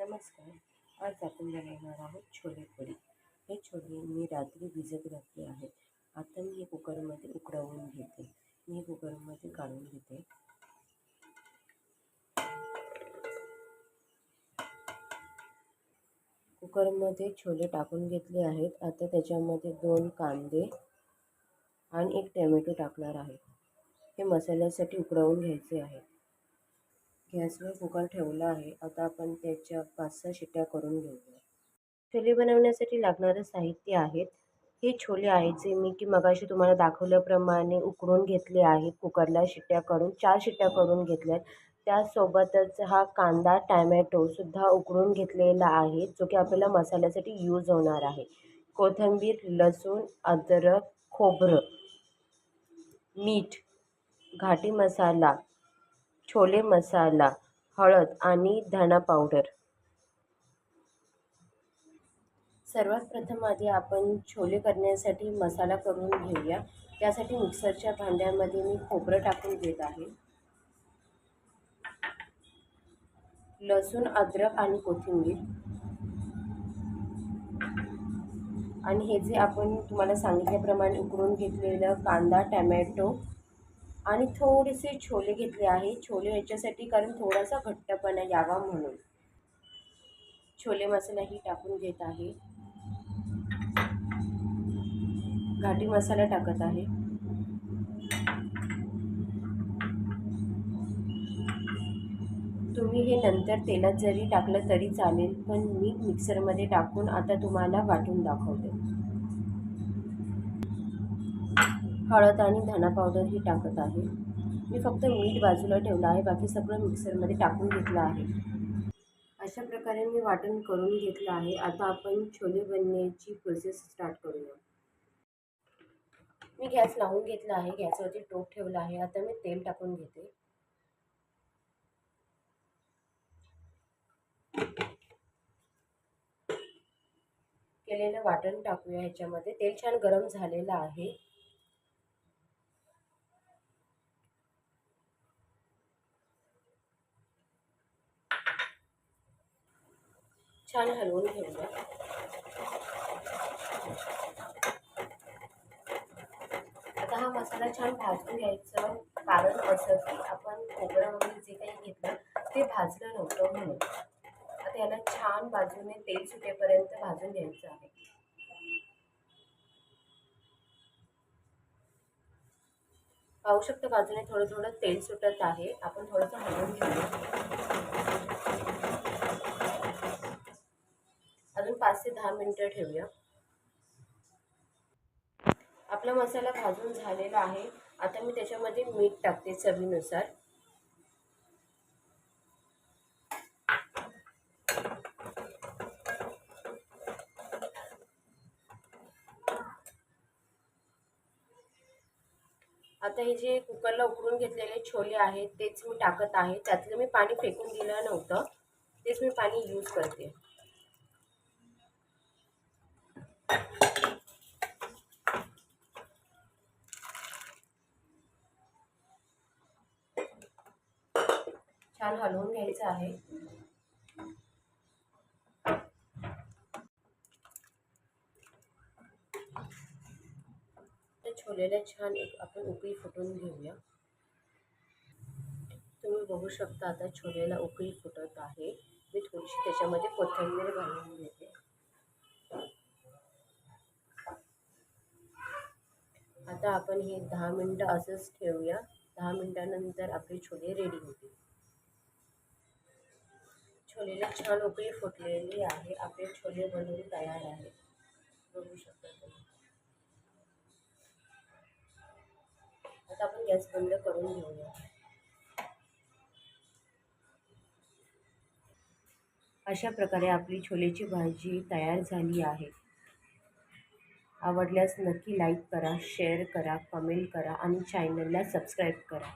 नमस्कार. आज आपण बनवणार आहोत छोले पुरी. हे छोले मी रात्री भिजत घातले आहेत. आता मी हे कुकरमध्ये उकडवून घेते. मी कुकरमध्ये काढून घेते. कुकरमध्ये छोले टाकून घेतले आहेत. आता त्याच्यामध्ये 2 कांदे आणि 1 टोमॅटो टाकणार आहे. हे मसाल्यासाठी उकडवून घ्यायचे आहे. गॅसवर कुकर ठेवला आहे. आता आपण त्याच्या 5-6 शिट्ट्या करून घेऊया. छोले बनवण्यासाठी लागणारे साहित्य आहेत. हे छोले आहेत जे मी मगाशी तुम्हाला दाखवल्याप्रमाणे उकडून घेतले आहेत. कुकरला शिट्ट्या करून 4 शिट्ट्या करून घेतल्यात. त्यासोबतच हा कांदा टॅमॅटोसुद्धा उकडून घेतलेला आहे, जो की आपल्याला मसाल्यासाठी यूज होणार आहे. कोथिंबीर, लसूण, अद्रक, खोबरं, मीठ, घाटी मसाला, छोले मसाला, हळद आणि धना पावडर. सर्वात प्रथम आधी आपण छोले करण्यासाठी मसाला करून घेऊया. त्यासाठी मिक्सरच्या भांड्यामध्ये मी खोबरं टाकून घेत आहे. लसूण, अद्रक आणि कोथिंबीर आणि हे जे आपण तुम्हाला सांगितल्याप्रमाणे उकडून घेतलेलं कांदा, टॅमॅटो आणि थोडेसे छोले घेतले आहे. छोले ह्याच्यासाठी कारण थोडासा घट्टपणा यावा म्हणून. छोले मसालाही टाकून घेत आहे. घाटी मसाला टाकत आहे. तुम्ही हे नंतर तेलात जरी टाकलं तरी चालेल, पण मी मिक्सरमध्ये टाकून आता तुम्हाला वाटून दाखवते. हळद आणि धना पावडरही टाकत आहे. मी फक्त मीठ बाजूला ठेवलं आहे, बाकी सगळं मिक्सरमध्ये टाकून घेतलं आहे. अशा प्रकारे मी वाटण करून घेतलं आहे. आता आपण छोले बनवण्याची प्रोसेस स्टार्ट करूया. मी गॅस लावून घेतला आहे. गॅसवरती टोप ठेवला आहे. आता मी तेल टाकून घेते. केलेलं वाटण टाकूया ह्याच्यामध्ये. तेल छान गरम झालेलं आहे. छान हलवून घेऊया. आता हा मसाला छान भाजून घ्यायचा, कारण असं की आपण खोबरं वगैरे जे काही घेतलं ते भाजलं नव्हतं म्हणून. आता याला छान बाजूने तेल सुटेपर्यंत भाजून घ्यायचं आहे. पाहू शकता बाजूने थोडं थोडं तेल सुटत आहे. आपण थोडंसं हलवून घेऊया. अजून 5 ते 10 मिनिटं ठेवूया. आपला मसाला भाजून झालेला आहे. आता मी त्याच्यामध्ये मीठ टाकते चवीनुसार. आता हे जे कुकरला उकडून घेतलेले छोले आहेत तेच मी टाकत आहे. त्यातलं मी पाणी फेकून दिलं नव्हतं, तेच मी पाणी यूज करते. छान हलवून घ्यायचं आहे. त्या छोलेला छान आपण उकळी फुटून घेऊया. तुम्ही बघू शकता आता छोलेला उकळी फुटत आहे. मी थोडीशी त्याच्यामध्ये कोथिंबीर घालून घेते. आता आपण हे 10 मिनिटं असंच ठेवूया. 10 मिनिटानंतर आपले छोले रेडी होतील. छोलेला छान उकळी फुटलेली आहे. आपले छोले बनवून तयार आहे. बघू शकता तुम्ही. आता आपण गॅस बंद करून घेऊया. अशा प्रकारे आपली छोलेची भाजी तयार झाली आहे. आवडल्यास नक्की लाईक करा, शेअर करा, कमेंट करा आणि चॅनलला सबस्क्राईब करा.